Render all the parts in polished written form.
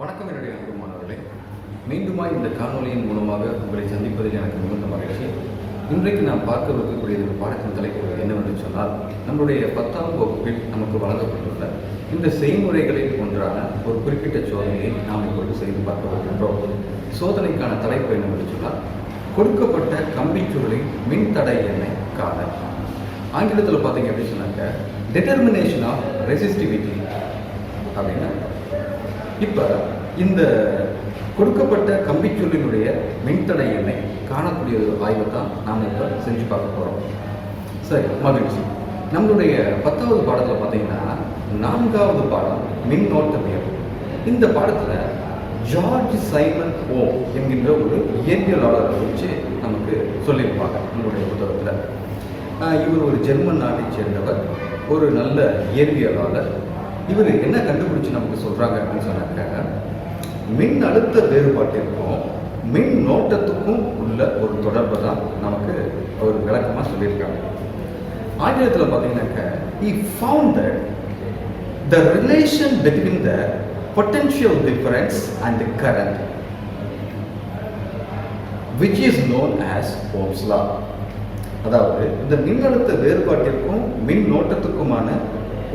வணக்கம் என்னுடைய அன்பு மாணவர்களே, மீண்டுமாய் இந்த காணொலியின் மூலமாக உங்களை சந்திப்பதில் எனக்கு மிகுந்த மகிழ்ச்சி. இன்றைக்கு நாம் பார்க்க இருக்கக்கூடிய இந்த பாடத்தின் தலைப்பு என்னவென்று சொன்னால், நம்முடைய 10ஆம் வகுப்பில் நமக்கு வழங்கப்பட்டுள்ள இந்த செய்முறைகளில் ஒன்றான ஒரு குறிப்பிட்ட சோதனையை நாம் இப்பொழுது செய்து பார்க்க வருகின்றோம். சோதனைக்கான தலைப்பு என்னவென்று சொன்னால், கொடுக்கப்பட்ட கம்பிச்சுருளின் மின்தடை எண்ணை காண. ஆங்கிலத்தில் பார்த்தீங்க அப்படின்னு சொன்னாக்க டிட்டர்மினேஷன் ஆஃப் ரெசிஸ்டிவிட்டி அப்படின்னா, இப்போ இந்த கொடுக்கப்பட்ட கம்பிச்சுருளினுடைய மின்தடை எண்ணை காணக்கூடிய ஒரு ஆய்வை தான் நாம் இப்போ செஞ்சு பார்க்க போகிறோம். சரி, மகிழ்ச்சி. நம்மளுடைய 10வது பாடத்தில் பார்த்தீங்கன்னா 4வது பாடம் மின்னோட்டவியல். இந்த பாடத்தில் ஜார்ஜ் சைமன் ஓம் என்கின்ற ஒரு இயற்பியலாளரை வச்சு நமக்கு சொல்லியிருப்பாங்க நம்மளுடைய புத்தகத்தில். இவர் ஒரு ஜெர்மன் நாட்டை சேர்ந்தவர், ஒரு நல்ல இயற்பியலாளர். இவர் என்ன கண்டுபிடிச்சு நமக்கு சொல்றாங்க அப்படின்னு சொன்னாக்க, மின் அழுத்த வேறுபாட்டிற்கும் மின் நோட்டத்துக்கும் உள்ள ஒரு தொடர்பு தான் நமக்கு ஒரு விளக்கமாக சொல்லியிருக்காங்க. ஆங்கிலத்தில் பார்த்தீங்கன்னாக்க, he found that the relation between the potential difference and the current, which is known as Ohm's law. அதாவது இந்த மின்னழுத்த வேறுபாட்டிற்கும் மின் நோட்டத்துக்குமான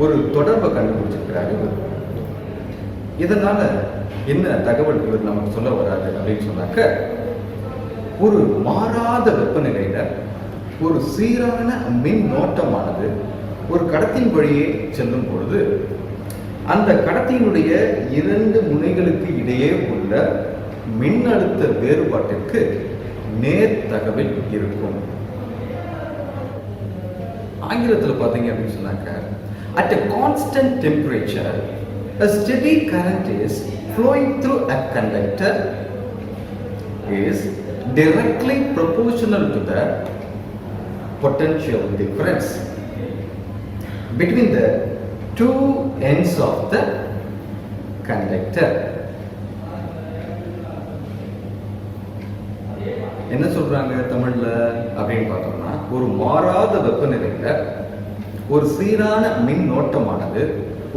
ஒரு தொடர்பை கண்டுபிடிச்சிருக்கிறாரு இவர். இதனால என்ன தகவல் இவர் நமக்கு சொல்ல வராது அப்படின்னு சொன்னாக்க, ஒரு மாறாத வெப்பநிலையில ஒரு சீரான மின் நோட்டமானது ஒரு கடத்தின் வழியே செல்லும் பொழுது அந்த கடத்தியினுடைய 2 முனைகளுக்கு இடையே உள்ள மின்னழுத்த வேறுபாட்டிற்கு நேர் தகவல் இருக்கும். ஆங்கிலத்தில் பார்த்தீங்க அப்படின்னு சொன்னாக்க, at a constant temperature, a steady current is flowing through a conductor is directly proportional to the potential difference between the two ends of the conductor. என்ன சொல்றாங்க தமிழ்ல அப்படின்னு பார்த்தோம்னா, ஒரு மாறாத வெப்பநிலையில ஒரு சீரான மின் நோட்டமானது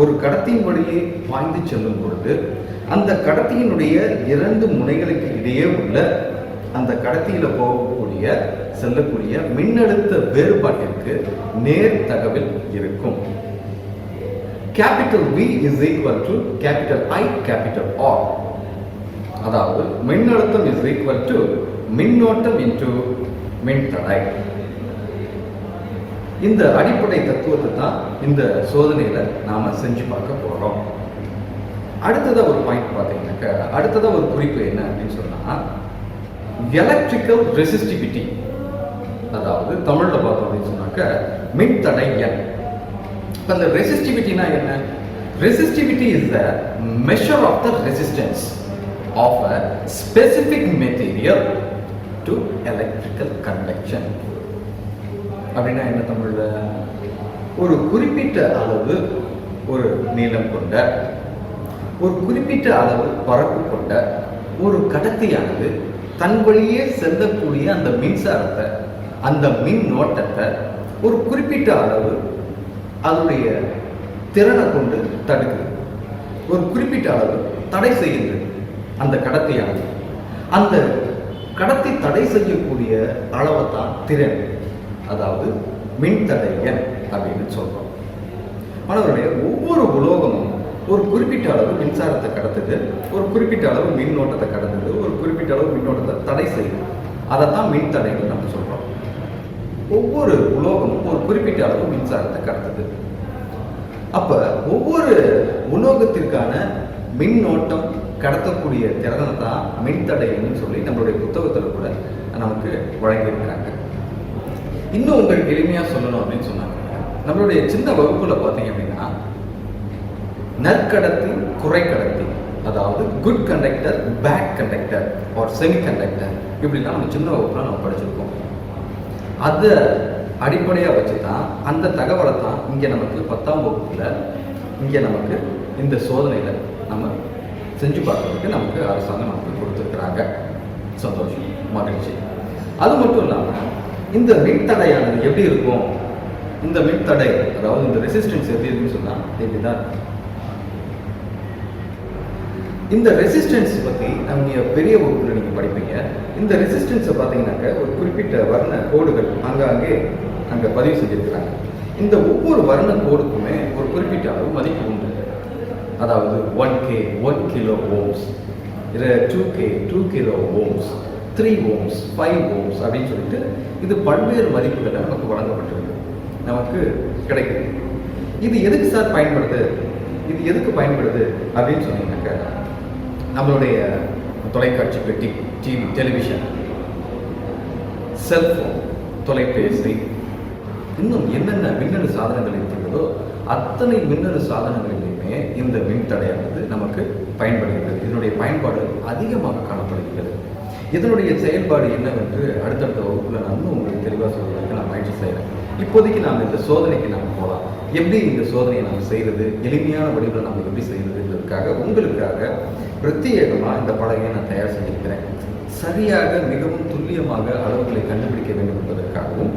ஒரு கடத்தியின் வழியே பாய்ந்து செல்லும் பொழுது அந்த கடத்தியினுடைய 2 முனைகளுக்கு இடையே உள்ள அந்த கடத்தியில போகக்கூடிய செல்லக்கூடிய மின்னழுத்த வேறுபாட்டிற்கு நேர் தகவல் இருக்கும். Capital V is equal to capital I capital R. அதாவது மின்னழுத்தம் is equal to மின்னோட்டம் into மின்தடை. இந்த அடிப்படை தத்துவத்தை தான் இந்த சோதனையில நாம செஞ்சு பார்க்க போறோம். அடுத்ததா ஒரு பாயிண்ட் பார்த்தீங்கன்னாக்க, அடுத்ததா ஒரு குறிப்பு என்ன அப்படின்னு சொன்னா, எலக்ட்ரிக்கல் ரெசிஸ்டிவிட்டி. அதாவது தமிழ்ல பார்த்தோம் அப்படின்னு சொன்னாக்க மின்தடை எண். அந்த ரெசிஸ்டிவிட்டினா என்ன? Resistivity is the measure of the resistance of a specific material to electrical conduction. அப்படின்னா என்ன தமிழ்ல? ஒரு குறிப்பிட்ட அளவு ஒரு நீளம் கொண்ட, ஒரு குறிப்பிட்ட அளவு பரப்பு கொண்ட ஒரு கடத்தியானது தன் வழியே செல்லக்கூடிய அந்த மின்சாரத்தை, அந்த மின் நோட்டத்தை ஒரு குறிப்பிட்ட அளவு அதனுடைய திறனை கொண்டு தடுக்குது. ஒரு குறிப்பிட்ட அளவு தடை செய்கிறது அந்த கடத்தியானது. அந்த கடத்தி தடை செய்யக்கூடிய அளவை தான் திறன், அதாவது மின்தடை எண் அப்படின்னு சொல்றோம். மாணவர்களே, ஒவ்வொரு உலோகமும் ஒரு குறிப்பிட்ட அளவு மின்சாரத்தை கடத்துது, ஒரு குறிப்பிட்ட அளவு மின்னோட்டத்தை கடத்துது, ஒரு குறிப்பிட்ட அளவு மின்னோட்டத்தை தடை செய்யுது. அதைத்தான் மின்தடைன்னு நம்ம சொல்றோம். ஒவ்வொரு உலோகமும் ஒரு குறிப்பிட்ட அளவு மின்சாரத்தை கடத்துது. அப்ப ஒவ்வொரு உலோகத்திற்கான மின்னோட்டம் கடத்தக்கூடிய திறனை தான் மின்தடைன்னு சொல்லி நம்மளுடைய புத்தகத்தில் கூட நமக்கு வழங்கியிருக்கிறாங்க. இன்னும் உங்களுக்கு எளிமையா சொல்லணும் அப்படின்னு சொன்னாங்க, நம்மளுடைய சின்ன வகுப்புல பார்த்தீங்க அப்படின்னா நற்கடத்தி, குறைக்கடத்தி, அதாவது good conductor, bad conductor or semiconductor, இப்படிலாம் நம்ம சின்ன வகுப்புல நம்ம படிச்சிருக்கோம். அதை அடிப்படையாக வச்சு தான் அந்த தகவலை தான் இங்கே நமக்கு 10ஆம் வகுப்புல இங்கே நமக்கு இந்த சோதனையில நம்ம செஞ்சு பார்க்கறதுக்கு நமக்கு அரசாங்கம் நமக்கு கொடுத்துருக்குறாங்க. சந்தோஷம், மகிழ்ச்சி. அது மட்டும் இல்லாமல் இந்த மின்தடையானது எப்படி இருக்கும்? இந்த மின்தடை, அதாவது இந்த ரெசிஸ்டன்ஸ் எப்படி இருக்குன்னு சொன்னா இப்படிதான். இந்த ரெசிஸ்டன்ஸ் பற்றி நீங்கள் பெரிய வகுப்பில் நீங்கள் படிப்பீங்க. இந்த ரெசிஸ்டன்ஸை பார்த்தீங்கன்னாக்க ஒரு குறிப்பிட்ட வர்ண கோடுகள் அங்கே பதிவு செஞ்சுருக்கிறாங்க. இந்த ஒவ்வொரு வர்ண கோடுக்குமே ஒரு குறிப்பிட்ட அளவு மதிப்பு உண்டு. அதாவது 1K 1 கிலோ ஓம்ஸ், இல்லை 2K 2 kilo ohms, 3 ohms, 5 ohms அப்படின்னு சொல்லிட்டு இது பல்வேறு மதிப்புகளை நமக்கு வழங்கப்பட்டிருக்கு, நமக்கு கிடைக்குது. இது எதுக்கு சார் பயன்படுது, இது எதுக்கு பயன்படுது அப்படின்னு சொன்னீங்கன்னாக்க, நம்மளுடைய தொலைக்காட்சி பெட்டி, டிவி, டெலிவிஷன், செல்போன், தொலைபேசி, இன்னும் என்னென்ன மின்னணு சாதனங்கள் இருக்கிறதோ அத்தனை மின்னணு சாதனங்களிலுமே இந்த மின்தடையானது நமக்கு பயன்படுகிறது. இதனுடைய பயன்பாடு அதிகமாக காணப்படுகிறது. இதனுடைய செயல்பாடு என்னவென்று அடுத்தடுத்த வகுப்புல நான் உங்களுக்கு தெளிவாக சொல்வதற்கு நான் முயற்சி செய்கிறேன். இப்போதைக்கு நாம் இந்த சோதனைக்கு நாம் போகலாம். எப்படி இந்த சோதனையை நம்ம செய்கிறது, எளிமையான வடிவில் நம்ம எப்படி செய்கிறதுங்கிறதுக்காக உங்களுக்காக பிரத்யேகமாக இந்த பலகையை நான் தயார் செஞ்சிருக்கிறேன். சரியாக மிகவும் துல்லியமாக அளவுகளை கண்டுபிடிக்க வேண்டும் என்பதற்காகவும்,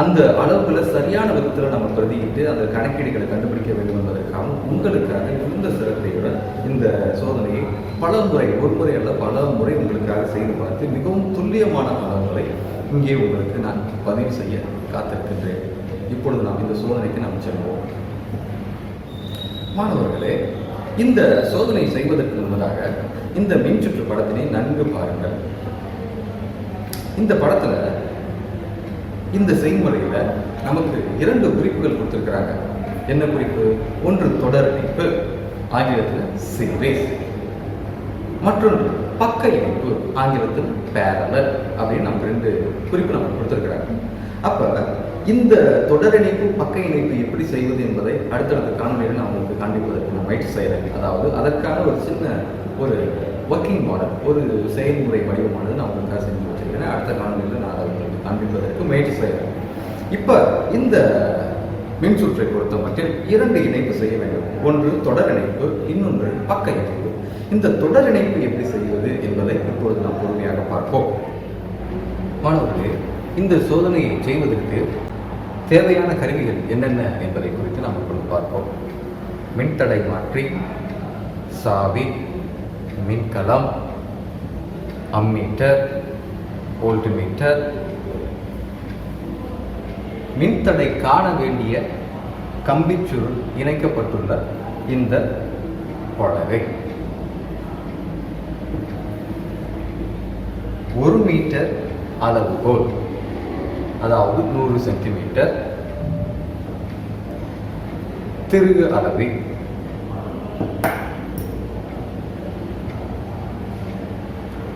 அந்த அளவுகளை சரியான விதத்தில் நம்ம பிரதியிட்டு அந்த கணக்கீடுகளை கண்டுபிடிக்க வேண்டும் என்பதற்காகவும் உங்களுக்காக இந்த சிறப்பையுடன் இந்த சோதனையை பல முறை, ஒரு முறை அல்ல பல முறை உங்களுக்காக செய்து பார்த்து மிகவும் துல்லியமான அளவுகளை இங்கே உங்களுக்கு நான் பதிவு செய்ய காத்திருக்கின்றேன். இப்பொழுது நாம் இந்த சோதனைக்கு நாம் செல்வோம். மாணவர்களே, இந்த சோதனை செய்வதற்கு முன்னதாக இந்த மின்சுற்று படத்தினை நன்கு பாருங்கள். இந்த படத்துல இந்த செய்முறையில நமக்கு 2 குறிப்புகள் கொடுத்திருக்கிறாங்க. என்ன குறிப்பு? ஒன்று தொடர் இணைப்பு, ஆங்கிலத்தில் சீரிஸ். மற்றொன்று பக்க இணைப்பு, ஆங்கிலத்தில் பேரலல் அப்படின்னு நம்ம 2 குறிப்பு நமக்கு கொடுத்திருக்கிறாங்க. அப்ப இந்த தொடர் இணைப்பு, பக்க இணைப்பு எப்படி செய்வது என்பதை அடுத்தடுத்த காணொலியில் நான் உங்களுக்கு காண்பிப்பதற்கு நான் முயற்சி செய்கிறேன். அதாவது அதற்கான ஒரு சின்ன ஒரு ஒர்க்கிங் மாடல், ஒரு செயல்முறை வடிவமானது நான் உங்களுக்காக செஞ்சு வச்சிருக்கிறேன். அடுத்த காணொலியில் நான் அதை உங்களுக்கு காண்பிப்பதற்கு முயற்சி செய்கிறேன். இப்போ இந்த மின்சுற்றை பொறுத்த மட்டும் 2 இணைப்பு செய்ய வேண்டும். ஒன்று தொடர் இணைப்பு, இன்னொன்று பக்க இணைப்பு. இந்த தொடர் இணைப்பு எப்படி செய்வது என்பதை இப்பொழுது நாம் பொறுமையாக பார்ப்போம். மாணவர்களே, இந்த சோதனையை செய்வதற்கு தேவையான கருவிகள் என்னென்ன என்பதை குறித்து நாம் இப்பொழுது பார்ப்போம். மின்தடை மாற்றி, சாவி, மின்கலம், அம்மீட்டர், வோல்ட்மீட்டர், மின்தடை காண வேண்டிய கம்பிச்சுருள் இணைக்கப்பட்டுள்ள இந்த பலகை, 1 மீட்டர் அளவுகோல், அதாவது 100 சென்டிமீட்டர், திருகு அளவி,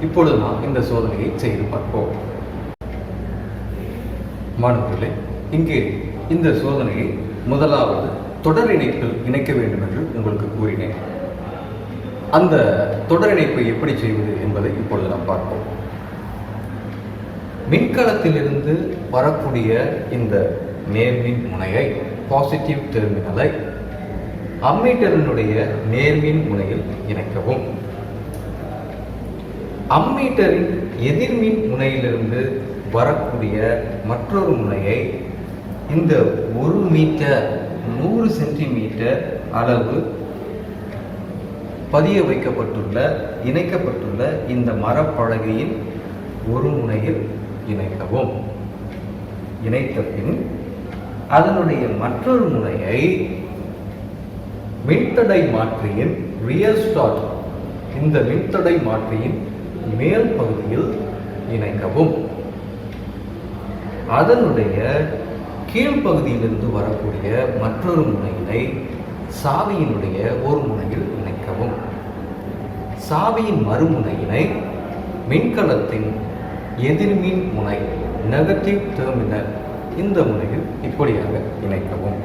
இப்பொழுது நாம் இந்த சோதனையை செய்து பார்ப்போம். மாணவர்களே, இங்கே இந்த சோதனையை முதலாவது தொடர் இணைப்பில் இணைக்க வேண்டும் என்று உங்களுக்கு கூறினேன். அந்த தொடர் இணைப்பை எப்படி செய்வது என்பதை இப்பொழுது நாம் பார்ப்போம். மின்கலத்திலிருந்து வரக்கூடிய இந்த நேர்மின் முனையை, பாசிட்டிவ் டெர்மினலை, அம்மீட்டரினுடைய நேர்மின் முனையில் இணைக்கவும். அம்மீட்டரின் எதிர்மின் முனையிலிருந்து வரக்கூடிய மற்றொரு முனையை இந்த 1 மீட்டர் 100 சென்டிமீட்டர் அளவு பதிய வைக்கப்பட்டுள்ள, இணைக்கப்பட்டுள்ள இந்த மரப்பலகையின் ஒரு முனையில் இணைக்கவும். இணைத்த பின் அதனுடைய மற்றொரு முனையை மின்தடை மாற்றியின் ரியஸ்டாட், இந்த மின்தடை மாற்றியின் மேல் பகுதியில் இணைக்கவும். அதனுடைய கீழ்ப்பகுதியிலிருந்து வரக்கூடிய மற்றொரு முனையினை சாவியினுடைய ஒரு முனையில் இணைக்கவும். சாவியின் மறுமுனையினை மின்கலத்தின் எதிர்மின் முனை, நெகட்டிவ் டெர்மினல், இந்த முனையில் இப்படியாக இணைக்கவும்.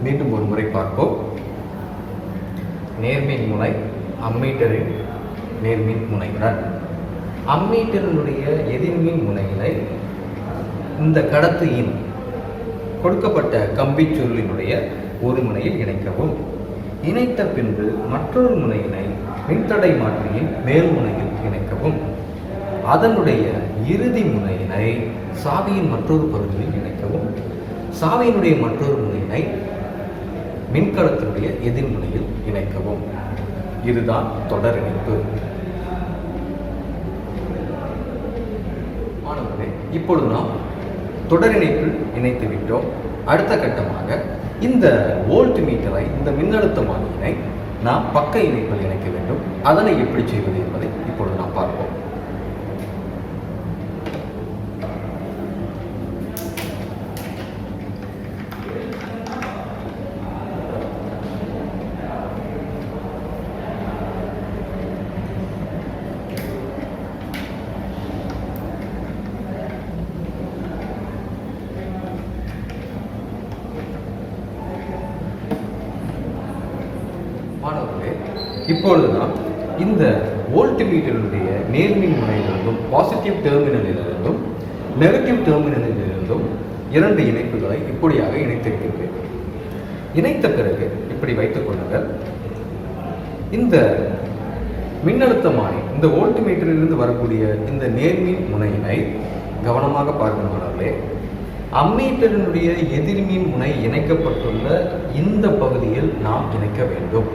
மீண்டும் ஒரு முறை பார்ப்போம். நேர்மின் முனை அம்மீட்டரின் நேர்மின் முனையுடன் அம்மீட்டரினுடைய எதிர்மின் முனையினை இந்த கடத்தியின் கொடுக்கப்பட்ட கம்பிச்சுருளினுடைய ஒரு முனையில் இணைக்கவும். இணைத்த பின்பு மற்றொரு முனையினை மின்தடை மாற்றியின் மேல் முனையில் இணைக்கவும். அதனுடைய இறுதி முனையினை சாவியின் மற்றொரு பகுதியில் இணைக்கவும். சாவியினுடைய மற்றொரு முனையினை மின்கலத்தினுடைய எதிர்முனையில் இணைக்கவும். இதுதான் தொடர் இணைப்பு. மாணவர்களே, இப்பொழுது நாம் தொடர் இணைப்பில் இணைத்து விட்டோம். அடுத்த கட்டமாக இந்த வோல்ட் மீட்டரை, இந்த மின்னழுத்தமானியினை நாம் பக்க இணைப்பில் இணைக்க வேண்டும். அதனை எப்படி செய்வது என்பதை இப்பொழுது நாம் பார்ப்போம். மாணவர்களே, இப்பொழுது நாம் இந்த வோல்ட் மீட்டருடைய நேர்மின் முனையிலிருந்தும் பாசிட்டிவ் டெர்மினலிலிருந்தும் நெகட்டிவ் டெர்மினலிலிருந்தும் 2 இணைப்புகளை இப்படியாக இணைத்திருக்கின்றேன். இணைத்த பிறகு இப்படி வைத்துக் கொள்ளுங்கள். இந்த மின்னழுத்தமானி, இந்த வோல்ட் மீட்டரிலிருந்து வரக்கூடிய இந்த நேர்மின் முனையினை கவனமாக பார்க்கும் மாணவர்களே, அம்மீட்டரினுடைய எதிர்மின் முனை இணைக்கப்பட்டுள்ள இந்த பகுதியில் நாம் இணைக்க வேண்டும்.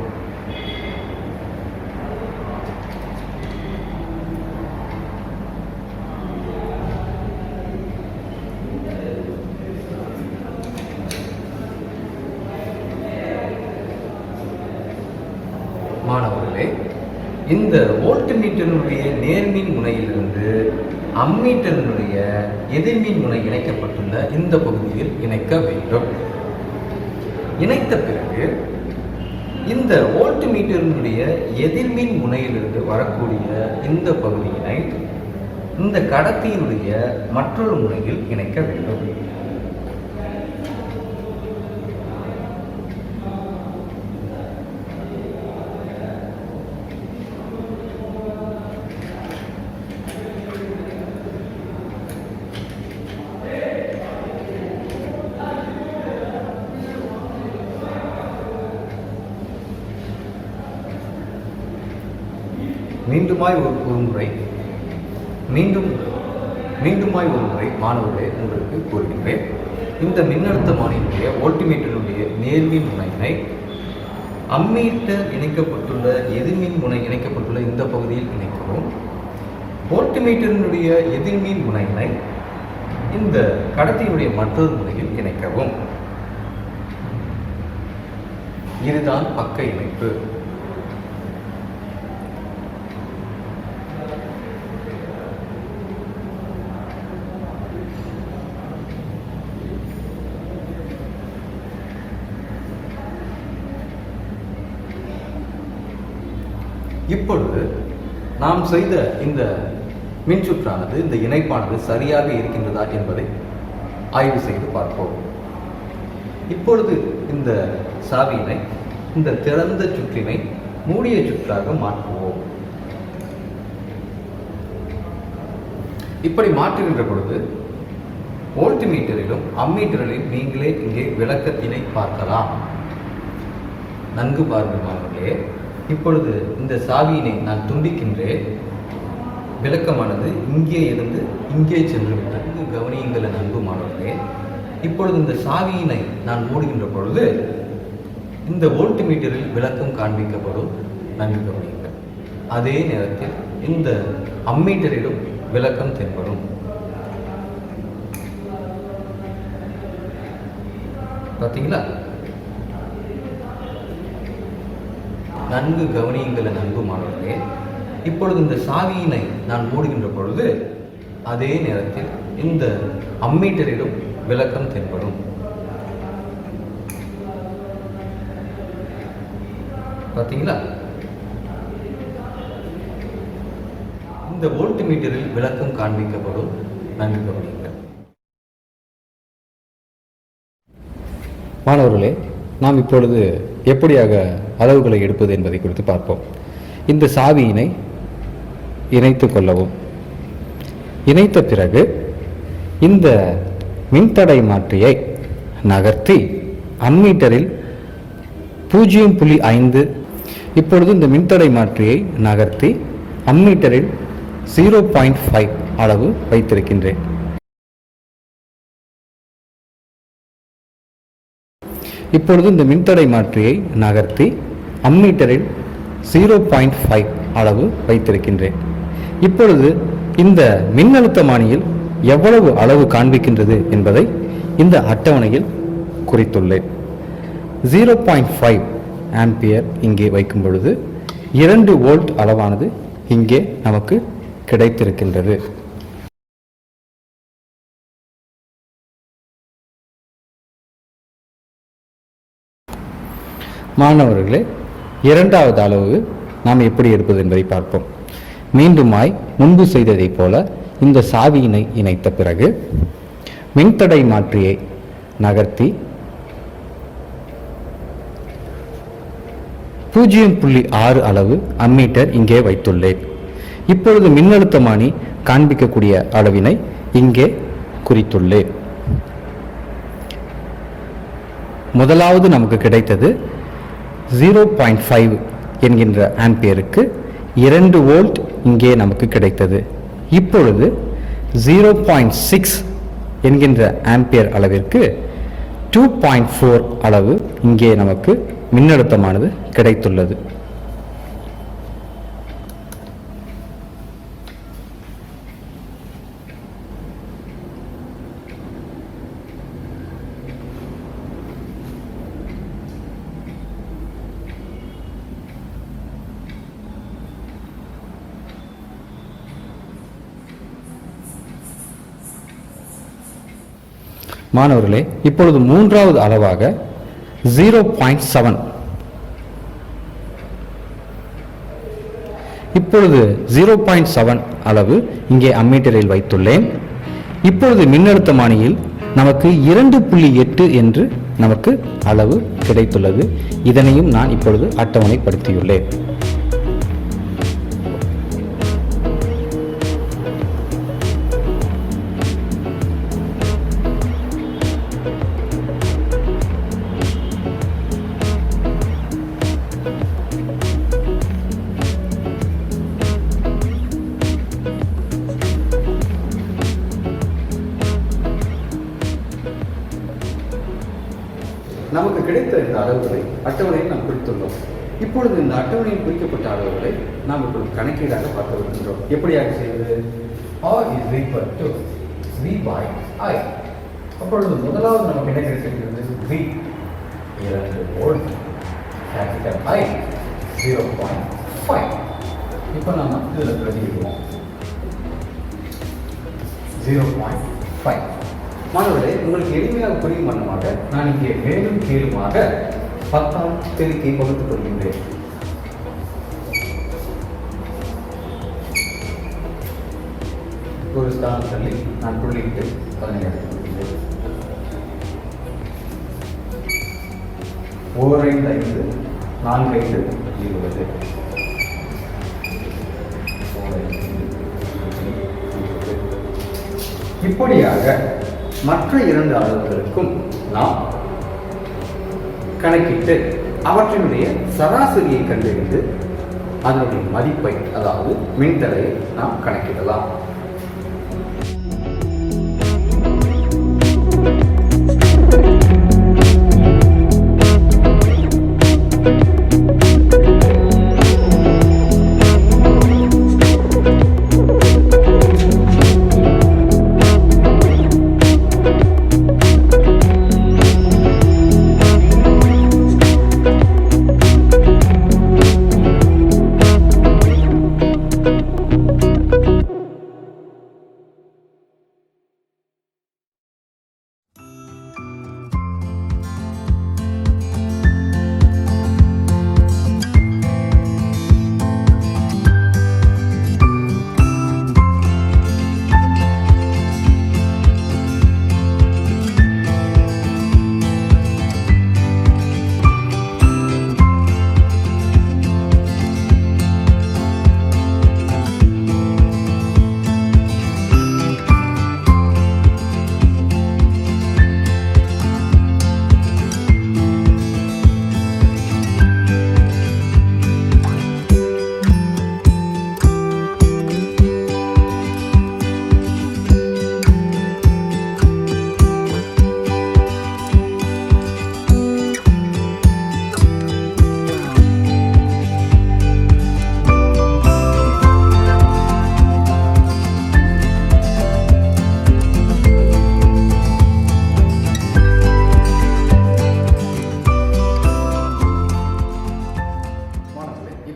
மாணவர்களே, இந்த வோல்ட் மீட்டரினுடைய நேர்மின் முனையிலிருந்து அம்மீட்டரினுடைய எதிர்மின் முனை இணைக்கப்பட்டுள்ள இந்த பகுதியில் இணைக்க வேண்டும். இணைத்த பிறகு இந்த வோல்ட் மீட்டரினுடைய எதிர்மின் முனையிலிருந்து வரக்கூடிய இந்த பகுதியினை இந்த கடத்தியினுடைய மற்றொரு முனையில் இணைக்க வேண்டும். மீண்டுமாய் ஒரு முறை மாணவர்களே உங்களுக்கு கூறுகின்றேன். இந்த மின்னழுத்தமானியினுடைய வோல்ட்மீட்டருடைய நேர்மின் முனையினை அம்மீட்டர் இணைக்கப்பட்டுள்ள எதிர்மின் முனை இணைக்கப்பட்டுள்ள இந்த பகுதியில் இணைக்கவும். வோல்ட்மீட்டரினுடைய எதிர்மின் முனையினை இந்த கடத்தியினுடைய மற்றொரு முனையில் இணைக்கவும். இதுதான் பக்க இணைப்பு. இப்பொழுது நாம் செய்த இந்த மின்சுற்றானது, இந்த இணைப்பானது சரியாக இருக்கின்றதா என்பதை ஆய்வு செய்து பார்ப்போம். இப்பொழுது இந்த சாவியினை இந்த திறந்த சுற்றினை மூடிய சுற்றாக மாற்றுவோம். இப்படி மாற்றுகின்ற பொழுது வோல்ட் மீட்டரிலும் அம்மீட்டரிலும் நீங்களே இங்கே விளக்கத்தினை பார்க்கலாம். நன்கு பாருங்கள் மாணவர்களே. இப்பொழுது இந்த சாவியினை நான் துண்டிக்கின்றேன். விளக்கமானது இங்கே இருந்து இங்கே சென்று விட்டது. கவனியுங்கள் அன்பு மாணவர்களே. இப்பொழுது இந்த சாவியினை நான் மூடுகின்ற பொழுது இந்த வோல்ட் மீட்டரில் விளக்கம் காண்பிக்கப்படும். நன்கு கவனியுங்கள். அதே நேரத்தில் இந்த அம்மீட்டரிலும் விளக்கம் தென்படும். பார்த்தீங்களா? நன்கு கவனியுங்கள் அன்பு மாணவர்களே. இப்பொழுது இந்த சாவியினை நான் மூடுகின்ற பொழுது அதே நேரத்தில் இந்த அம்மீட்டரிலும் விளக்கம் தென்படும். பார்த்தீங்களா? இந்த வோல்ட் மீட்டரில் விளக்கம் காண்பிக்கப்படும். நன்கு கவனியுங்கள் மாணவர்களே. நாம் இப்பொழுது எப்படியாக அளவுகளை எடுப்பது என்பதை குறித்து பார்ப்போம். இந்த சாவியினை இணைத்துக் கொள்ளவும். இணைத்த பிறகு இந்த மின்தடை மாற்றியை நகர்த்தி அம்மீட்டரில் 0.5 இப்பொழுது இந்த மின்தடை மாற்றியை நகர்த்தி அம்மீட்டரில் 0.5 அளவு வைத்திருக்கின்றேன். இப்பொழுது இந்த மின்தடை மாற்றியை நகர்த்தி அம்மீட்டரில் 0.5 அளவு வைத்திருக்கின்றேன். இப்பொழுது இந்த மின்னழுத்தமானியில் எவ்வளவு அளவு காண்பிக்கின்றது என்பதை இந்த அட்டவணையில் குறித்துள்ளேன். 0.5 ஆம்பியர் இங்கே வைக்கும் பொழுது 2 வோல்ட் அளவானது இங்கே நமக்கு கிடைத்திருக்கின்றது. மாணவர்களே, இரண்டாவது அளவு நாம் எப்படி எடுப்பது என்பதை பார்ப்போம். மீண்டுமாய் முன்பு செய்ததைப் போல இந்த சாவியினை இணைத்த பிறகு மின்தடை மாற்றியை நகர்த்தி 0.6 அளவு அம்மீட்டர் இங்கே வைத்துள்ளேன். இப்பொழுது மின்னழுத்தமானி காண்பிக்கக்கூடிய அளவினை இங்கே குறித்துள்ளேன். முதலாவது நமக்கு கிடைத்தது 0.5 என்கின்ற ஆம்பியருக்கு 2 வோல்ட் இங்கே நமக்கு கிடைத்தது. இப்பொழுது 0.6 என்கின்ற ஆம்பியர் அளவிற்கு 2.4 அளவு இங்கே நமக்கு மின்னழுத்தமானது கிடைத்துள்ளது. மாணவர்களே, இப்பொழுது மூன்றாவது அளவாக 0.7 இப்பொழுது 0.7 அளவு இங்கே அம்மீட்டரில் வைத்துள்ளேன். இப்பொழுது மின்னழுத்தமானியில் நமக்கு 2.8 என்று நமக்கு அளவு கிடைத்துள்ளது. இதனையும் நான் இப்பொழுது அட்டவணைப்படுத்தியுள்ளேன். நமக்கு கிடைத்த இந்த அளவுகளை அட்டவணையில் நாம் குறித்துள்ளோம். இப்பொழுது இந்த அட்டவணையில் குறிக்கப்பட்ட அளவுகளை நாம் இப்பொழுது கணக்கீடாக பார்க்க வருகின்றோம். எப்படியாக செய்வது? R is equal to V by I. அப்பொழுது முதலாவது நமக்கு என்ன கிடைத்திருக்கிறது? V 2 volt, capital I 0.5. இப்போ நாம இதில் பிரதியிடுவோம் 0.5. மாணவர்களே, உங்களுக்கு எளிமையாக புரியும் வண்ணமாக நான் இங்கே மேலும் கீழுமாக 10 பெருக்கி வகுத்துக் கொள்கின்றேன். ஒரு ஸ்தானம் தள்ளி நான் புள்ளிட்டு 17 எடுத்துக் கொள்கின்றேன். 4×5 4×5 20. இப்படியாக மற்ற 2 அளவுகளுக்கும் நாம் கணக்கிட்டு அவற்றினுடைய சராசரியை கண்டறிந்து அதனுடைய மதிப்பை, அதாவது மின்தடையை நாம் கணக்கிடலாம்.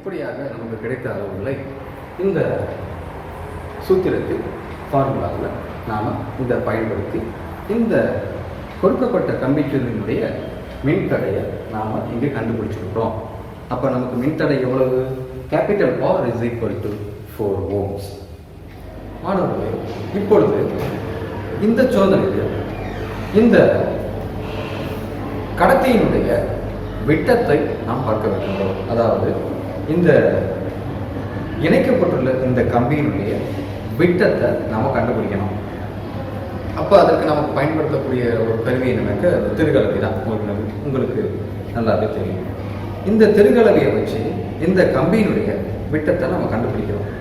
இப்படியாக நமக்கு கிடைத்த அளவுகளை இந்த சூத்திரத்தில் ஃபார்முலாவில் நாம் இதை பயன்படுத்தி இந்த கொடுக்கப்பட்ட கம்பிச்சொல்லினுடைய மின்தடையை நாம் இங்கே கண்டுபிடிச்சிருக்கிறோம். அப்போ நமக்கு மின்தடை எவ்வளவு? Capital R is equal to 4 ohms. மாணவர்களே, இப்பொழுது இந்த சோதனையில் இந்த கடத்தியினுடைய விட்டத்தை நாம் பார்க்க வேண்டுகிறோம். அதாவது இந்த இணைக்கப்பட்டுள்ள இந்த கம்பியினுடைய விட்டத்தை நாம் கண்டுபிடிக்கணும். அப்போ அதற்கு நமக்கு பயன்படுத்தக்கூடிய ஒரு கருவி என்னன்னாக்க திருகலவி தான். உங்களுக்கு நல்லாவே தெரியும். இந்த திருகலவியை வச்சு இந்த கம்பியினுடைய விட்டத்தை நம்ம கண்டுபிடிக்கிறோம்.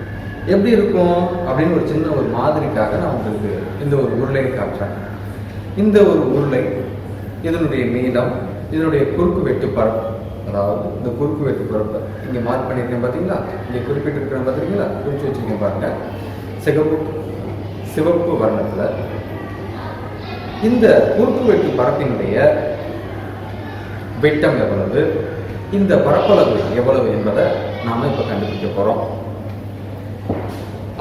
எப்படி இருக்கும் அப்படின்னு ஒரு சின்ன ஒரு மாதிரிக்காக நான் உங்களுக்கு இந்த ஒரு உருளையை காட்டுறேன். இந்த ஒரு உருளை, இதனுடைய நீளம், இதனுடைய குறுக்கு வெட்டு பரப்பு, அதாவது இந்த குறுக்கு வெட்டு பரப்பு இங்கே மார்க் பண்ணியிருக்கேன் பார்த்தீங்களா? இங்கே குறிப்பிட்டு இருக்கிறேன் பார்த்தீங்களா? குறித்து வச்சுருக்கேன் பாருங்க. சிவப்பு வர்ணத்தில் இந்த குறுக்கு வெட்டு பரப்பினுடைய விட்டம் எவ்வளவு, இந்த பரப்பளவு எவ்வளவு என்பதை நாம இப்ப கண்டுபிடிக்க போறோம்.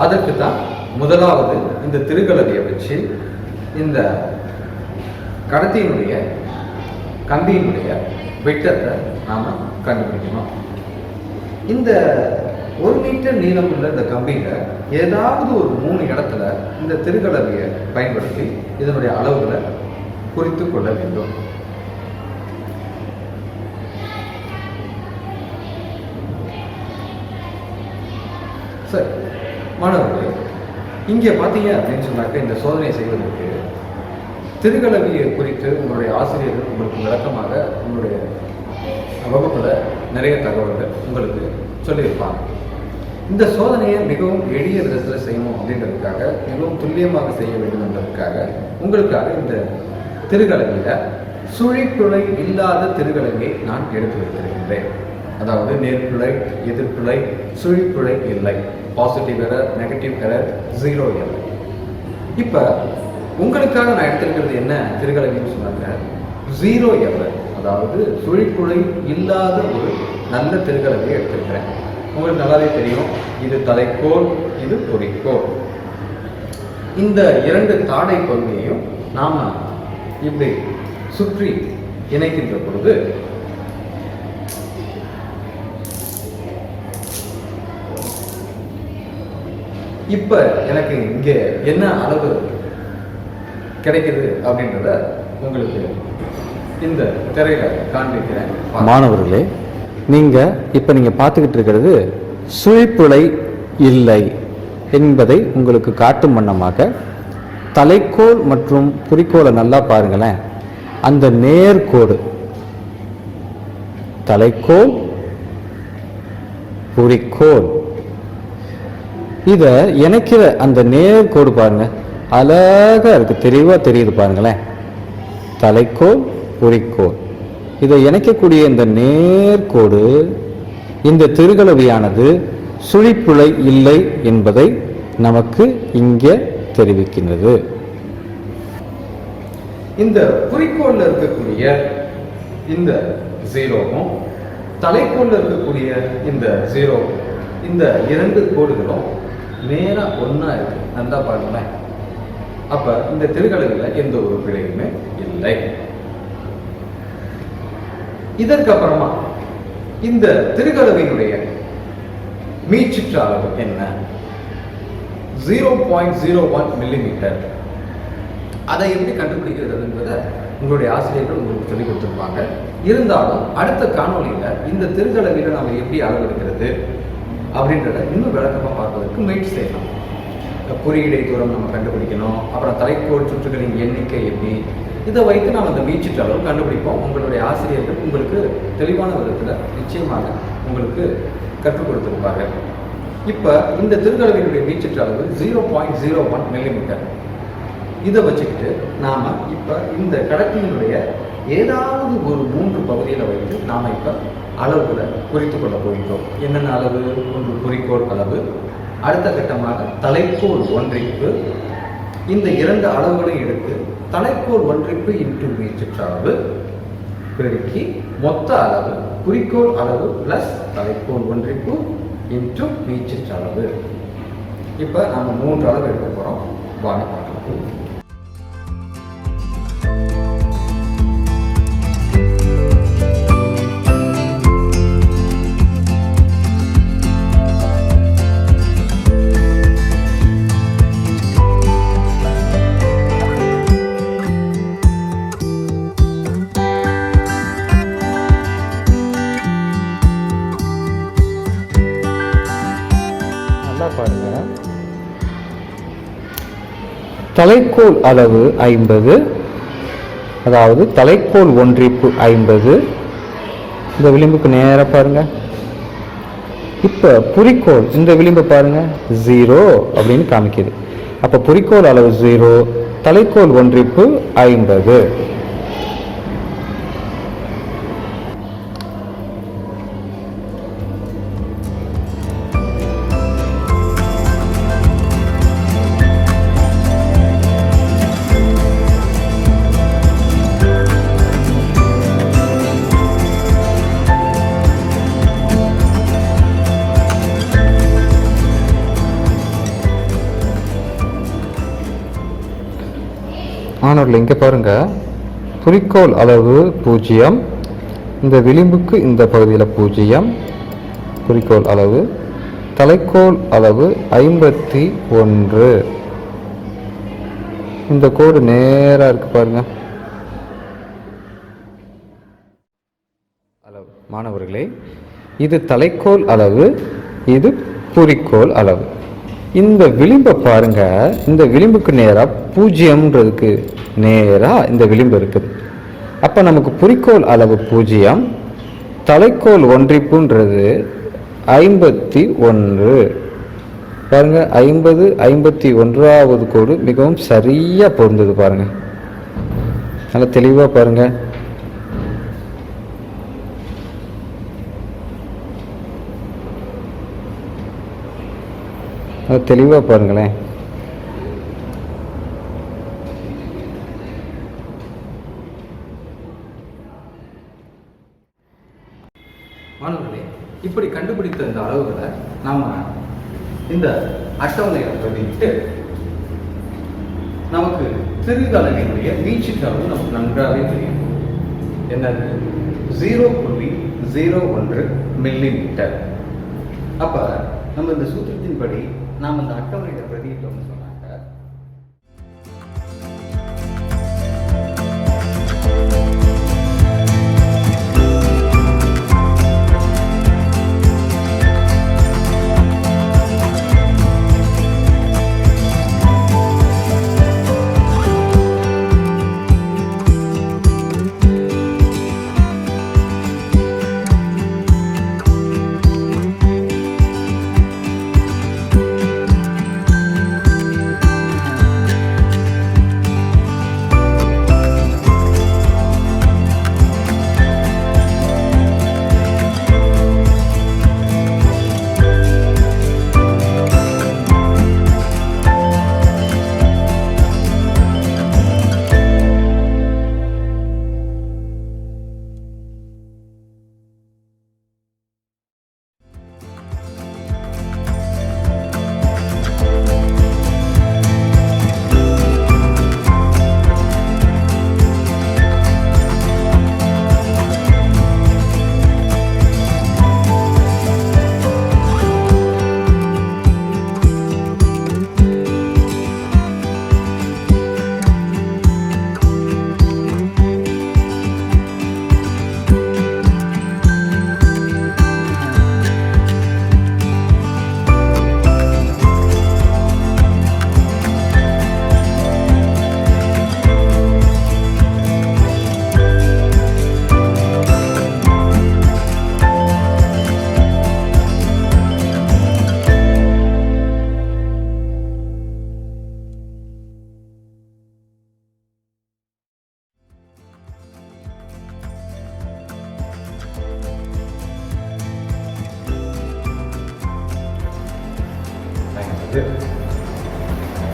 அதற்கு தான் முதலாவது இந்த திருகலவியை வச்சு இந்த கடத்தியினுடைய கம்பியினுடைய விட்டத்தை நாம கண்டுபிடிக்கணும். இந்த 1 மீட்டர் நீளம் உள்ள இந்த கம்பியில ஏதாவது ஒரு 3 இடத்துல இந்த திருகலவியை பயன்படுத்தி இதனுடைய அளவுகளை குறித்து கொள்ள வேண்டும். சரி மாணவர்களே, இங்கே பார்த்தீங்க அப்படின்னு சொன்னாக்க இந்த சோதனை செய்வதற்கு திருகலவியை குறித்து உங்களுடைய ஆசிரியர்கள் உங்களுக்கு விளக்கமாக உங்களுடைய வகுப்புல நிறைய தகவல்கள் உங்களுக்கு சொல்லியிருப்பாங்க. இந்த சோதனையை மிகவும் எளிய விதத்தில் செய்யணும் அப்படின்றதுக்காக, மிகவும் துல்லியமாக செய்ய வேண்டும் என்பதற்காக உங்களுக்காக இந்த திருகலவியில சுழிப்பிழை இல்லாத திருகலவியை நான் எடுத்து வைத்திருக்கின்றேன். அதாவது நேர்பிழை, எதிர்பிழை, சுழிப்பிழை இல்லை, positive error, negative error, 0 error. இப்போ உங்களுக்காக நான் எடுத்திருக்கிறது என்ன திருகலவின்னு சொன்னாங்க? 0 எரர், அதாவது சுழிப்பிழை இல்லாத ஒரு நல்ல திருகலவியை எடுத்திருக்கிறேன். உங்களுக்கு நல்லாவே தெரியும், இது தலைக்கோல், இது குறிக்கோள். இந்த 2 தாடை பகுதியையும் நாம இப்படி சுற்றி இணைக்கின்ற பொழுது இப்ப எனக்கு இங்க என்ன அளவு கிடைக்குது அப்படின்றத உங்களுக்கு இந்த திரையில காண்பிக்கிறேன். மாணவர்களே, நீங்க பார்த்துக்கிட்டு இருக்கிறது சுழிப்புழை இல்லை என்பதை உங்களுக்கு காட்டும் வண்ணமாக தலைக்கோல் மற்றும் குறிக்கோளை நல்லா பாருங்களேன். அந்த நேர்கோடு தலைக்கோல், குறிக்கோள், இதை இணைக்கிற அந்த நேர்கோடு பாருங்க, அழகா இருக்கு, தெளிவா தெரியுது பாருங்களேன். தலைக்கோல், குறிக்கோள், இதை இணைக்கக்கூடிய இந்த நேர்கோடு இந்த திருகலவியானது சுழிப்புழை இல்லை என்பதை நமக்கு இங்கே தெரிவிக்கின்றது. இந்த குறிக்கோள்ல இருக்கக்கூடிய இந்த 0வும் தலைக்கோள்ல இருக்கக்கூடிய இந்த 0, இந்த 2 கோடுகளும் நேரா ஒன்னா இருக்கு. நல்லா பாருங்களேன். அப்ப இந்த திருகலவில எந்த ஒரு பிழையுமே இல்லை. இதற்கு அப்புறமா இந்த திருகலவினுடைய மீச்சிற்ற அளவு என்ன? 0.01 மில்லிமீட்டர். அதை எப்படி கண்டுபிடிக்கிறதுன்றத உங்களுடைய ஆசிரியர்கள் உங்களுக்கு சொல்லிக் கொடுத்துருப்பாங்க. இருந்தாலும் அடுத்த காணொலியில இந்த திருகலவில நாம எப்படி அளவெடுக்கிறது அப்படின்றத இன்னும் விளக்கமா பார்ப்பதற்கு முயற்சி செய்யலாம். குறியீடை தூரம் நம்ம கண்டுபிடிக்கணும், அப்புறம் தலைக்கோள் சுற்றுகளின் எண்ணிக்கை எப்படி, இதை வைத்து நாம் அந்த மீச்சிற்ற அளவு கண்டுபிடிப்போம். உங்களுடைய ஆசிரியர்கள் உங்களுக்கு தெளிவான விதத்தில் நிச்சயமாக உங்களுக்கு கற்றுக் கொடுத்திருப்பார்கள். இப்போ இந்த திருகலவினுடைய மீச்சிற்ற அளவு 0.01 மில்லிமீட்டர். இதை வச்சுக்கிட்டு நாம இப்போ இந்த கடத்தியினுடைய ஏதாவது ஒரு 3 பகுதியில் வைத்து நாம இப்போ அளவுகளை குறித்து கொள்ள போகிறோம். என்னென்ன அளவு? ஒன்று குறிக்கோள் அளவு, அடுத்த கட்டமாக தலைக்கோள் ஒன்றிப்பு. இந்த 2 அளவுகளையும் எடுத்து தலைக்கோள் ஒன்றிப்பு இன்டு மீச்சிற்ற அளவு பெருக்கி மொத்த அளவு குறிக்கோள் அளவு ப்ளஸ் தலைக்கோள் ஒன்றிப்பு இன்ட்டு மீச்சிற்றளவு. இப்போ நம்ம 3 அளவு எடுக்க போகிறோம். வாங்க பார்க்கலாம். பாருங்க, தலைக்கோள் அளவு 50, அதாவது தலைக்கோள் ஒன்றிப்பு 50. இந்த விளிம்புக்கு நேரா பாருங்க. இப்ப குறிக்கோள் இந்த விளிம்பு பாருங்க 0 அப்படின்னு காமிக்குது. அப்ப குறிக்கோள் அளவு 0, தலைக்கோள் ஒன்றிப்பு 50. மாணவர்கள் இங்கே பாருங்க, குறிக்கோள் அளவு 0, இந்த விளிம்புக்கு இந்த பகுதியில் 0 குறிக்கோள் அளவு, தலைக்கோள் அளவு 51. இந்த கோடு நேராக இருக்கு பாருங்க. அளவு மாணவர்களே, இது தலைக்கோள் அளவு, இது குறிக்கோள் அளவு. இந்த விளிம்பை பாருங்க, இந்த விளிம்புக்கு நேராக 0ன்றதுக்கு நேராக இந்த விளிம்பு இருக்குது. அப்போ நமக்கு குறிக்கோள் அளவு 0, தலைக்கோள் ஒன்றிப்புன்றது 51. பாருங்க, 50 51வது கோடு மிகவும் சரியா பொருந்தது பாருங்க. நல்லா தெளிவா பாருங்க. தெளிவா பாருங்களேன். மாணவர்களே, இப்படி கண்டுபிடித்த இந்த அளவுகளை நாம இந்த அட்டவணையை பதிவிட்டு நமக்கு திருகலனினுடைய மீச்சிற்றளவு நமக்கு நன்றாகவே தெரியும். என்னது? 0.01 மில்லிமீட்டர். அப்ப நம்ம இந்த சூத்திரத்தின்படி நாம் இந்த அட்டவணையை பிரதியிட்டோம்னு சொன்னாங்க.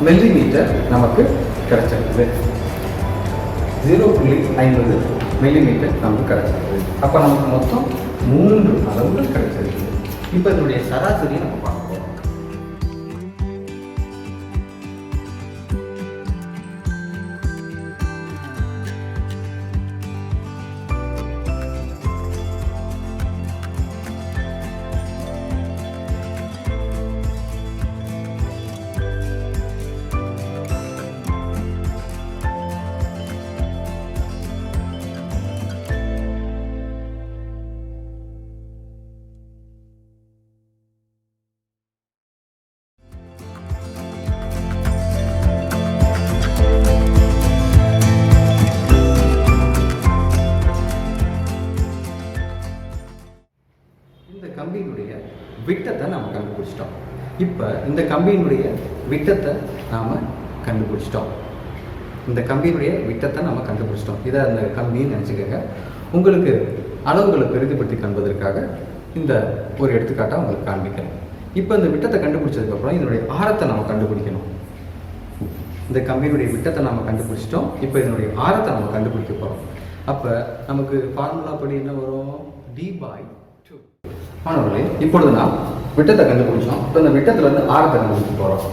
மில்லிமீட்டர் நமக்கு கிடைச்சிருக்குது. 0.50 மில்லிமீட்டர் நமக்கு கிடைச்சிருக்குது. அப்போ நமக்கு மொத்தம் 3 அளவுகள் கிடைச்சிருக்கு. இப்போ இதனுடைய சராசரியை நம்ம பார்க்க போறோம். கம்பியினுடைய விட்டத்தை நாம் கண்டுபிடிச்சிட்டோம். இப்போ இந்த கம்பியினுடைய விட்டத்தை நாம் கண்டுபிடிச்சிட்டோம். இதை அந்த கம்பின்னு நினச்சிக்கோங்க. உங்களுக்கு அளவுகளை பெரிதுபடுத்தி காண்பதற்காக இந்த ஒரு எடுத்துக்காட்டாக உங்களுக்கு காண்பிக்கிறேன். இப்போ இந்த விட்டத்தை கண்டுபிடிச்சதுக்கப்புறம் இதனுடைய ஆரத்தை நம்ம கண்டுபிடிக்கணும். இந்த கம்பியினுடைய விட்டத்தை நாம் கண்டுபிடிச்சிட்டோம். இப்போ இதனுடைய ஆரத்தை நம்ம கண்டுபிடிக்க போகிறோம். அப்போ நமக்கு ஃபார்முலா படி என்ன வரும்? d/2. மாணவர்களே, இப்பொழுது நாம் விட்டத்தை கண்டுபிடிச்சோம். இப்போ இந்த விட்டத்திலிருந்து ஆரத்தை கண்டுபிடிக்க போகிறோம்.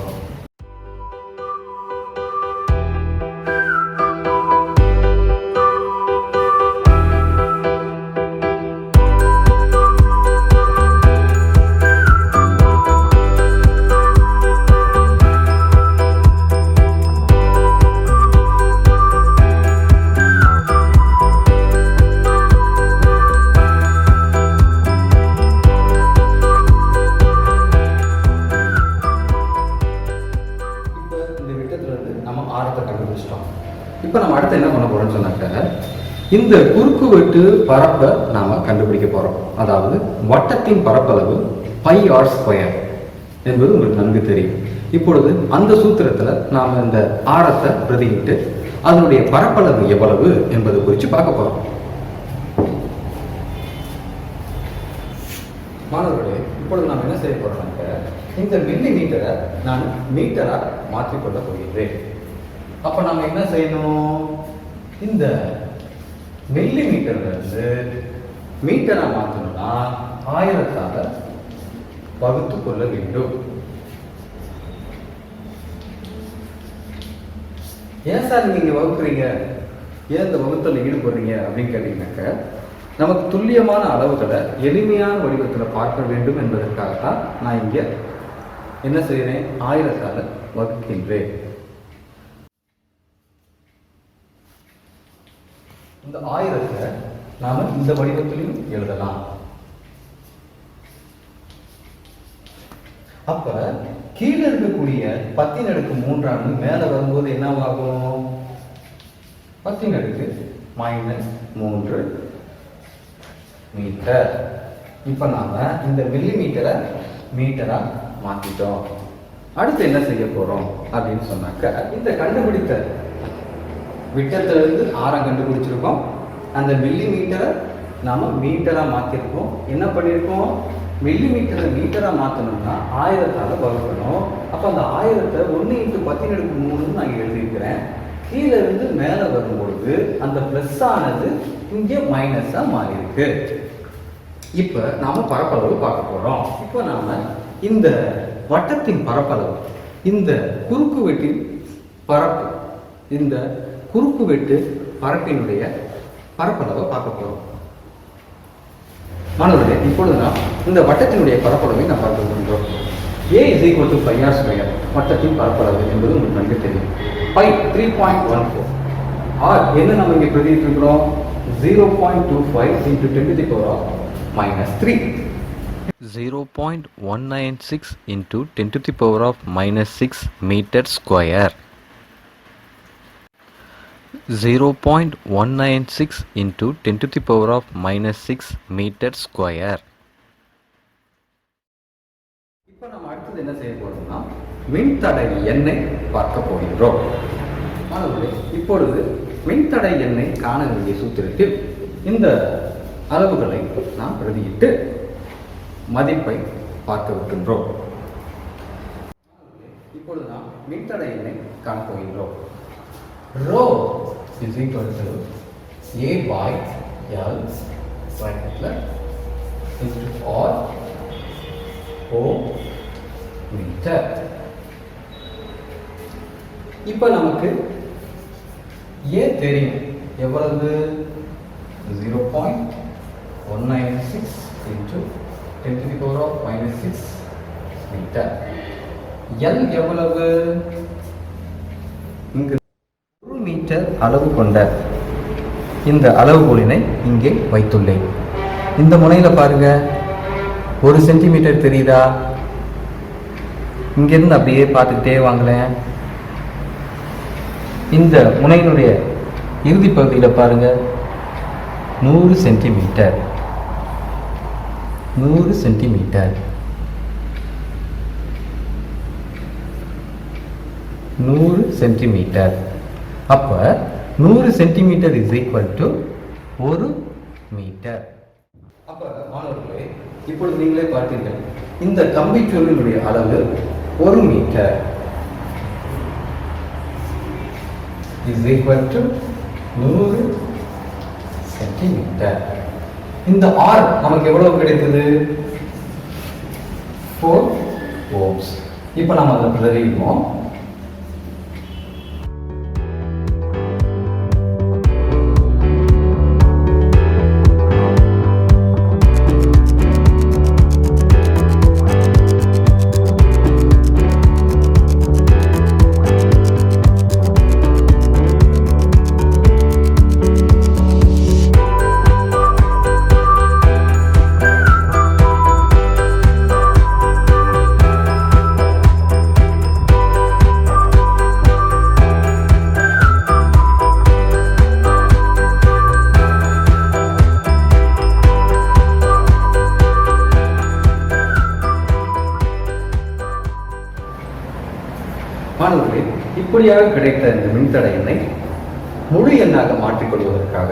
இப்போ நம்ம அடுத்து என்ன பண்ண போறோம்னு சொன்னாக்க, இந்த குறுக்கு வெட்டு பரப்பை நாம கண்டுபிடிக்க போறோம். அதாவது வட்டத்தின் பரப்பளவு πr² என்பது உங்களுக்கு நன்கு தெரியும். இப்பொழுது அந்த சூத்திரத்துல நாம இந்த ஆரத்தை பிரதியிட்டு அதனுடைய பரப்பளவு எவ்வளவு என்பதை குறித்து பார்க்க போறோம். மாணவர்களே, இப்பொழுது நாம் என்ன செய்ய போறோம்னாக்க, இந்த மில்லி மீட்டரை நான் மீட்டரா மாற்றிக்கொள்ள போகிறேன். அப்ப நம்ம என்ன செய்யணும்? இந்த மில்லி மீட்டர்ல இருந்து மீட்டரா மாற்றணும்னா 1000ஆல வகுத்து கொள்ள வேண்டும். ஏன் சார் நீங்க வகுக்கிறீங்க, ஏன் இந்த வகுத்தல ஈடுபடுறீங்க அப்படின்னு கேட்டீங்கன்னாக்க, நமக்கு துல்லியமான அளவுகளை எளிமையான வடிவத்தில் பார்க்க வேண்டும் என்பதற்காகத்தான் நான் இங்க என்ன செய்யறேன்? 1000ஆல வகுக்கின்றேன். இந்த 1000த்தை நாம இந்த வடிவத்திலையும் எழுதலாம். அப்ப கீழே இருக்கக்கூடிய 10⁻³ மேல வரும்போது என்னவாகும்? 10⁻³ மீட்டர். இப்ப நாம இந்த மில்லி மீட்டரை மீட்டரா மாத்திட்டோம். அடுத்து என்ன செய்ய போறோம் அப்படின்னு சொன்னாக்க, இந்த கண்டுபிடித்த விட்டத்திலிருந்து ஆரம் கண்டுபிடிச்சிருக்கோம். அந்த மில்லி மீட்டரை நாம மீட்டரா மாத்திருக்கோம். என்ன பண்ணிருக்கோம்? மில்லி மீட்டரை மீட்டரா மாத்தணும்னா 1000ஆல வகுக்கணும். அப்ப அந்த 1000த்தை 1 × 10⁻³ நான் எழுதியிருக்கிறேன். கீழே இருந்து மேல வரும்பொழுது அந்த பிளஸ் ஆனது இங்கே மைனஸா மாறி இருக்கு. இப்ப நாம பரப்பளவு பார்க்க போறோம். இப்ப நாம இந்த வட்டத்தின் பரப்பளவு, இந்த குறுக்கு வெட்டின் பரப்பு, இந்த குறுக்கு வெட்டு பரப்பினுடைய பரப்பளவை பார்க்க போறோம். மாணவர்களே, இப்பொழுது நாம் இந்த வட்டத்தினுடைய பரப்பளவை நாம் பார்க்க போகின்றோம். A = πr². வட்டத்தின் பரப்பளவு என்பது உங்களுக்கு நன்கு தெரியும். π 3.14. r என்ன நம்ம இங்கே பிரதிட்டு இருக்கிறோம்? 0.25 × 10⁻³ 0.196 × 10⁻⁻6 மீட்டர் ஸ்கொயர். 0.196 × 10⁻⁻6 metre square. இப்போ நம்ம அடுத்தது என்ன செய்ய போறோம்னா, மின்தடை எண்ணை பார்க்க போகிறோம். இப்பொழுது மின்தடை எண்ணை காண வேண்டிய சூத்திரத்தில் இந்த அளவுகளை நாம் பிரதியிட்டு மதிப்பை பார்க்க இருக்கின்றோம். இப்பொழுது நாம் மின்தடை எண்ணை காண போகின்றோம். ρ = A/L bracketல into R O meter. இப்போ நமக்கு ஏ தெரியும் எவ்வளவு 0.196 into 10 to the power of minus 6 metre. L எவ்வளவு? இங்கு 1 மீட்டர் அளவு கொண்ட இந்த அளவுகோலினை இங்கே வைத்துள்ளேன். இந்த முனையில பாருங்க 1 சென்டிமீட்டர் தெரியுதா? இங்கிருந்து அப்படியே பார்த்துக்கிட்டே வாங்களேன். இந்த முனையினுடைய இறுதி பகுதியில் பாருங்க 100 சென்டிமீட்டர் 100 சென்டிமீட்டர் 100 சென்டிமீட்டர். அப்ப 100 centimetre is equal to 1 metre. அப்ப மாணவர்களே, இப்பொழுது நீங்களே பார்த்தீர்கள் இந்த கம்பிச்சொல்லினுடைய அளவு 1 metre is equal to 100 centimetre. இந்த R நமக்கு எவ்வளவு கிடைத்தது? 4 ohms. இப்போ நாம் அதை பிரதியிடுவோம். மாணவர்களே, இப்படியாக கிடைத்த இந்த மின்தடை எண்ணை முழு எண்ணாக மாற்றிக்கொள்வதற்காக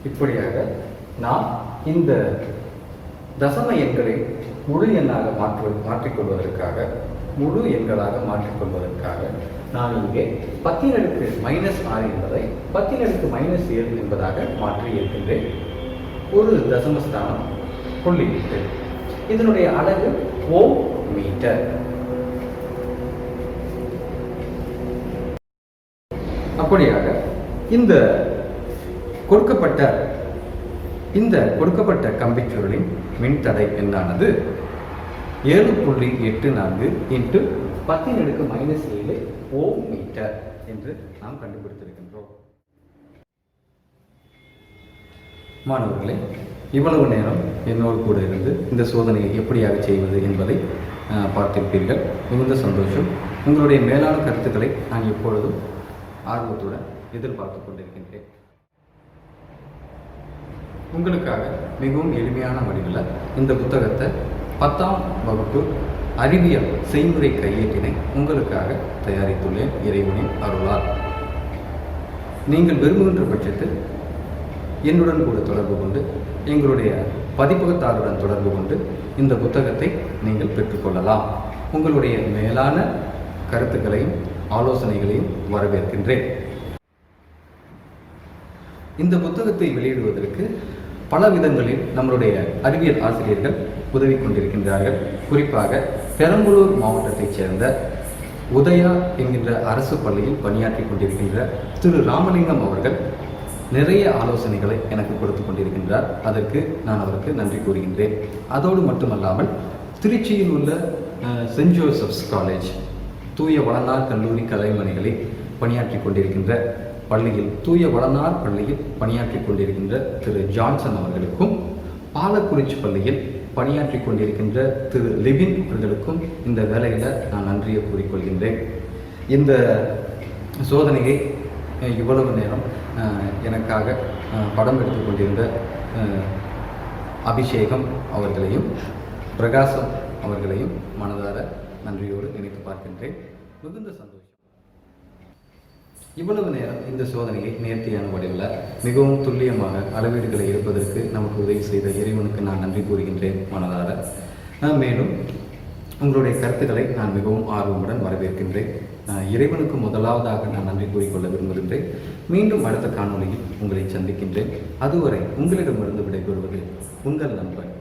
இப்படியாக நாம் இந்த தசம எண்களை முழு எண்ணாக மாற்றிக்கொள்வதற்காக முழு எண்களாக மாற்றிக்கொள்வதற்காக நான் இங்கே 10⁻⁻6 என்பதை 10⁻⁻7 என்பதாக மாற்றி இருக்கின்றேன். ஒரு தசமஸ்தானம் புள்ளியிட்டு இதனுடைய அலகு ஓம் மீட்டர். அப்படியாக இந்த கொடுக்கப்பட்ட கம்பிச்சுருளின் மின்தடை எண்ணானது 7.84 into 10⁻⁻7 ஓம் மீட்டர் என்று நாம் கண்டுபிடித்திருக்கின்றோம். மாணவர்களே, இவ்வளவு நேரம் என்னோடு கூட இருந்து இந்த சோதனையை எப்படியாக செய்வது என்பதை பார்த்திருப்பீர்கள். மிகுந்த சந்தோஷம். உங்களுடைய மேலான கருத்துக்களை நான் எப்பொழுதும் ஆர்வத்துடன் எதிர்பார்த்து கொண்டிருக்கின்றேன். உங்களுக்காக மிகவும் எளிமையான வடிவில் இந்த புத்தகத்தை 10ஆம் வகுப்பு அறிவியல் செய்முறை கையேட்டினை உங்களுக்காக தயாரித்துள்ளேன் இறைவனின் அருளால். நீங்கள் விரும்புகின்ற பட்சத்தில் என்னுடன் கூட தொடர்பு கொண்டு எங்களுடைய பதிப்பகத்தாருடன் தொடர்பு கொண்டு இந்த புத்தகத்தை நீங்கள் பெற்றுக்கொள்ளலாம். உங்களுடைய மேலான கருத்துக்களையும் ஆலோசனைகளையும் வரவேற்கின்றேன். இந்த புத்தகத்தை வெளியிடுவதற்கு பல விதங்களில் நம்மளுடைய அறிவியல் ஆசிரியர்கள் உதவி கொண்டிருக்கின்றார்கள். குறிப்பாக பெரம்பலூர் மாவட்டத்தைச் சேர்ந்த உதயா என்கின்ற அரசு பள்ளியில் பணியாற்றி கொண்டிருக்கின்ற திரு ராமலிங்கம் அவர்கள் நிறைய ஆலோசனைகளை எனக்கு கொடுத்து கொண்டிருக்கின்றார். அதற்கு நான் அவருக்கு நன்றி கூறுகின்றேன். அதோடு மட்டுமல்லாமல் திருச்சியில் உள்ள சென்ட் ஜோசப்ஸ் காலேஜ் தூய வளனார் கல்லூரி கலைமணிகளில் பணியாற்றி கொண்டிருக்கின்ற பள்ளியில் தூய வளனார் பள்ளியில் பணியாற்றி கொண்டிருக்கின்ற திரு ஜான்சன் அவர்களுக்கும் பாலக்குறிச்சி பள்ளியில் பணியாற்றி கொண்டிருக்கின்ற திரு லிபின் அவர்களுக்கும் இந்த வேலையில் நான் நன்றியை கூறிக்கொள்கின்றேன். இந்த சோதனையை இவ்வளவு நேரம் எனக்காக படம் எடுத்து கொண்டிருந்த அபிஷேகம் அவர்களையும் பிரகாசம் அவர்களையும் மனதார நன்றியோடு நினைத்து பார்க்கின்றேன். மிகுந்த சந்தோஷம். இவ்வளவு நேரம் இந்த சோதனையை நேர்த்தியான வடிவில் மிகவும் துல்லியமாக அளவீடுகளை எடுப்பதற்கு நமக்கு உதவி செய்த இறைவனுக்கு நான் நன்றி கூறுகின்றேன் மனதார. மேலும் உங்களுடைய கருத்துக்களை நான் மிகவும் ஆர்வமுடன் வரவேற்கின்றேன். இறைவனுக்கு முதலாவதாக நான் நன்றி கூறிக்கொள்ள விரும்புகின்றேன். மீண்டும் அடுத்த காணொளியில் உங்களை சந்திக்கின்றேன். அதுவரை உங்களிடமிருந்து விடைபெறுவது உங்கள் நண்பன்